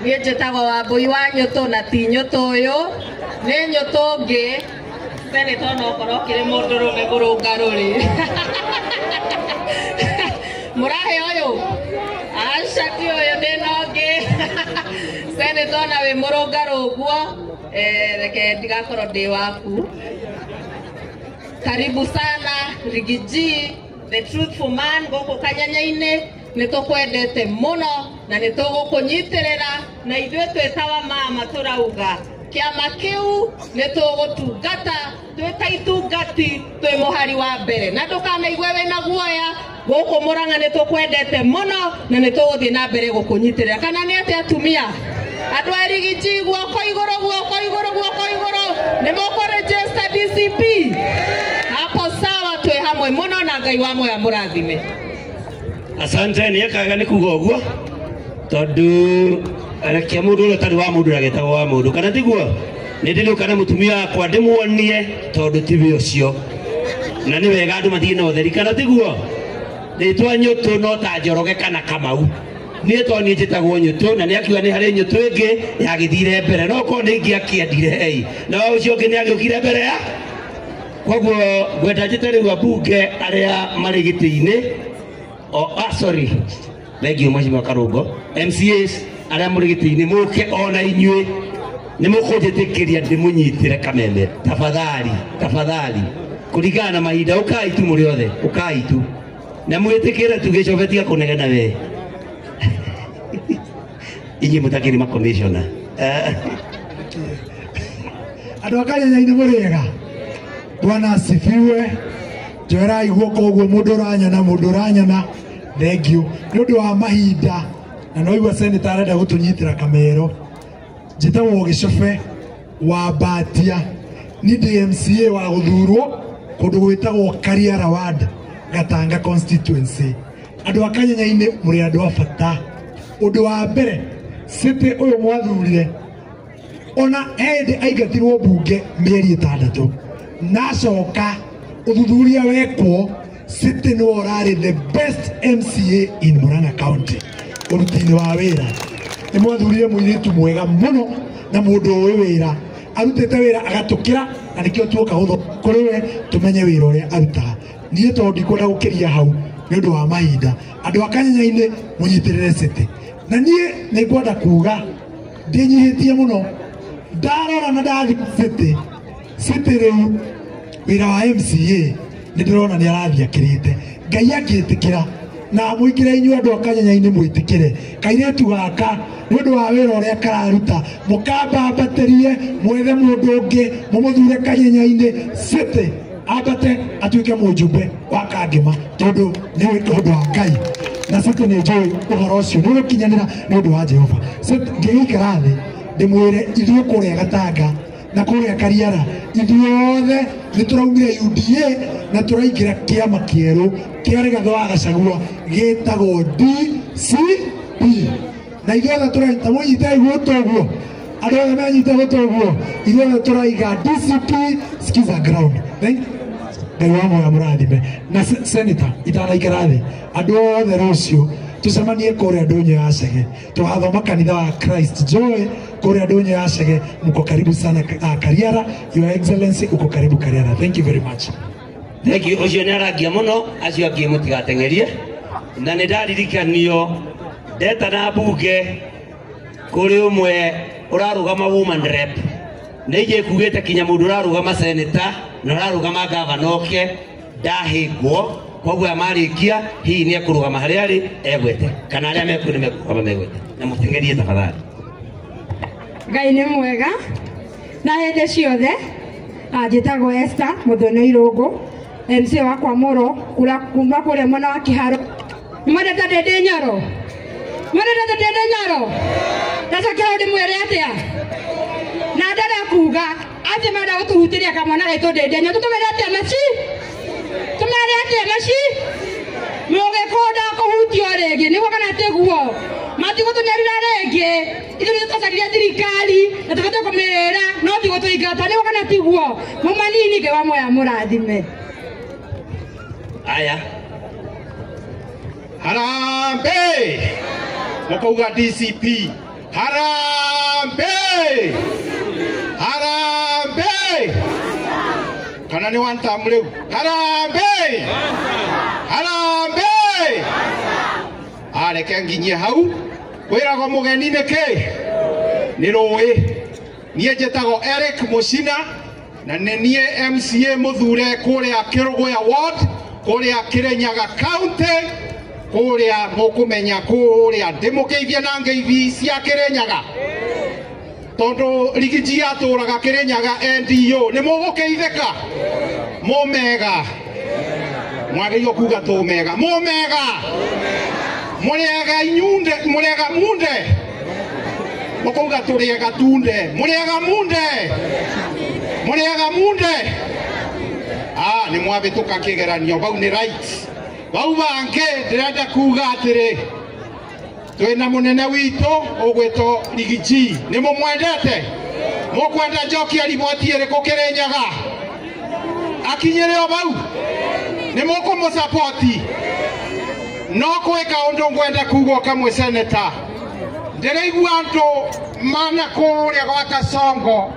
Niĩ njĩtagwo Wambui wa Nyũtũ na ti Nyũtũ ũyũ nĩ Nyũtũ ũngĩ Senator no korwo kĩrĩ mũndũrũme mũrũngarũ-rĩ mũrahe ũyũ aca ti ũyũ ndĩna ũngĩ Senator na wĩ mũrũngarũ ũguo reke ndigakorwo ndĩ waku. Karibu sana Rigiji, the truthful man gũkũ Kanyanya-inĩ nĩ tũkwendete mũno na nĩ tũgũkũnyitĩrĩra na ithuĩ twĩtawa mama tũrauga kĩama kĩu nĩ tũgũtungata twĩ ta itungati twĩ mũhari wa mbere na ndũkanaigue wĩna guoya gũkũ Mũrang'a nĩ tũkwendete mũno na nĩ tũgũthiĩ na mbere gũkũnyitĩrĩra. Kana nĩ atĩa atumia andũ a Rigiji guoko igũrũ guoko igũrũ guoko igũrũ nĩ mũkũregister DCP hapo sawa twĩ hamwe mũno na Ngai wa moya mũrathime. Asante ni akaga ni kuga ũguo tondu reke mũndũ ũrĩa ũtarĩ wa mũndũ agĩtagwo wa mũndũ kana tiguo nĩ ndĩrĩũka na mũtumia wakwa ndĩmuonie tondu tiwe ũcio na nĩ wega andũ mathiĩ na ũtheri kana tiguo rĩtwa Nyũtũ no ta Njoroge kana Kamau niĩ to niĩ njĩtagwo Nyũtũ na nĩ akiuga nĩ harĩ Nyũtũ ĩngĩ yagĩthire mbere no korwo nĩ ĩngĩ akĩendire na ũcio ũngĩ nĩ agĩũkire mbere ya koguo ngwenda njĩte rĩu ambunge arĩa marĩ gĩtĩ-inĩ sorry thengiũ Mheshimiwa Karungo MCAs arĩa mũrĩ gĩtĩ-inĩ mũke ona inyuĩ nĩ mũkũnjĩtĩkĩria ndĩmũnyitĩre kameme tafadhali kũringana na mahinda ũkai tu mũrĩ othe ũkai tu na mwĩtĩkĩre tũgĩcobetia kũnegena we inyuĩ mũtakĩrĩ ma commissioner andũ a Kanyanya-inĩ mũrĩega Bwana asifiwe. Njoerai guoko ũguo mũndũ ũranyona thengiũ nĩ ũndũ wa mahinda na no igua Senator arenda gũtũnyitĩra kamero. Njĩtagwo Gĩcobe wa Mbatia nĩ DMCA wa gũthurwo kũndũ gwĩtagwo Kariara Ward Gatanga constituency. Andũ a Kanyanya-inĩ mũrĩ andũ a bata. Ũndũ wa mbere city ũyũ mwathurire ona hĩndĩ aingatirwo mbunge mĩeri 6 nacoka uthuthuria wekwo city no ũrarĩ the best MCA in Murang'a County uruti-inĩ wa wĩra. Nĩ mwathurire mũirĩtu mwega mũno na mũndũ ũĩ wĩra arutĩte wĩra agatũkĩra na nĩkĩo tuoka kũrĩ we tũmenye wĩra ũrĩa arutaga. Niĩ tondũ ndikwenda gũkĩria hau nĩ ũndũ wa mahinda andũ a Kanyanya-inĩ mũnyitĩrĩre city na niĩ nĩ ngwenda kuga ndĩnyihĩtie mũno ndarora na ndathi city rĩu wĩra wa MCA nĩ ndĩrona nĩ arathiĩ akĩrĩte Ngai angĩtĩkĩra na mũingĩre inyuĩ andũ a Kanyanya-inĩ mwĩtĩkĩre kairĩtu gaka nĩ ũndũ wa wĩra ũrĩa kararuta mũkambambatĩrie mwethe mũndũ ũngĩ mũmũthure Kanyanya-inĩ city ambate atuĩke mũjumbe wa Kangema tondũ nĩ ũndũ wa Ngai na city nĩ njũĩ ũhoro ũcio nĩ ũgũkinyanĩra nĩ ũndũ wa Jehova. Ngĩikara thĩ ndĩmwĩre ithuĩ kũrĩa Gatanga na kũrĩa Kariara ithuothe nĩ tũraumire UDA na tũraingĩra kĩama kĩerũ kĩa Rigathĩ wa Gachagua gĩtagwo DCP na ithuothe tũraita mũnyite igũtũ ũguo andũ othe menyite gũtũ ũguo ithuothe tũraiga DCP skiza ground. Ngai wa moya mũrathime na Senator itanaikara thĩ andũ othe rũciũ tusemanie kũrĩa Ndũnyũ ya Chege tũgathoma kanitha wa Christ Joy kũrĩa Ndũnyũ ya Chege. Mko karibu sana Kariara, Your Excellency uko karibu Kariara. Thank you very much. Thank you. Ucio nĩ arangia mũno acio angĩ mũtigateng'erie na nĩ ndaririkanio ndeta na mbunge kũrĩ ũmwe ũrarũgama woman rep nĩ ije kugĩte kinya mũndũ ũrarũgama senator na ũrarũgama governor oke ndahĩngwo koguo amarĩkia hihi nĩ ekũrũgama harĩa arĩ egwete kana arĩa mekuo nĩ mekũrũgama megwete na mũteng'erie tafadhali. Ngai nĩ mwega na hĩndĩ ciothe. Njĩtagwo Esther Mũthoni Irũngũ MC wa Kwamũrũ kuma kũrĩa mwena wa Kĩharo. Mwendete Ndĩndĩ Nyoro ndacakĩra ndĩmwĩre atĩa na ndĩrenda kuga atĩ menda gũtũhutĩria kamwana gaitũ Ndĩndĩ Nyoro tũtũmere atĩa maci mũgĩkũnda kũhutio rĩngĩ nĩguo kana tiguo matigũtũnyarira rĩngĩ ithuĩ tũcaria thirikari na tũbatiĩ kũmĩra no tigũtũingata nĩguo kana tiguo mũmanini Ngai wa moya mũrathime. Aya Harambe! Mũkauga DCP Harambee! Harambee! Kana ni wanta mleu. Harambee! Harambee! Areke nginye hau. Wirago mugeni neke. Ni roe. Nie njetago Eric Mucina na nie MCA muthure kuria Kiruguya Ward, kuria Kirinyaga County, kuria mukumenya kuria ndimugeithia na ngeithi cia Kirinyaga. Tondu Rigiji aturaga Kirinyaga NDO ni mugukeitheka mumega mwagĩrĩirwo kuga tumega mumega muriega inyunde muriega munde mukuga turiega tunde muriega munde muriega munde ni mwabituka kigeranio bau ni right bau bange ndirenda kuga atiri twina munene wito ugwito Rigiji ni mumwendete mukwenda njokia riboti iriku Kirinyaga akinyire bau ni mukumsupport no kwika undu ngwenda kuga kamwe senator ndirigwa andu mana kuria gwa Kasongo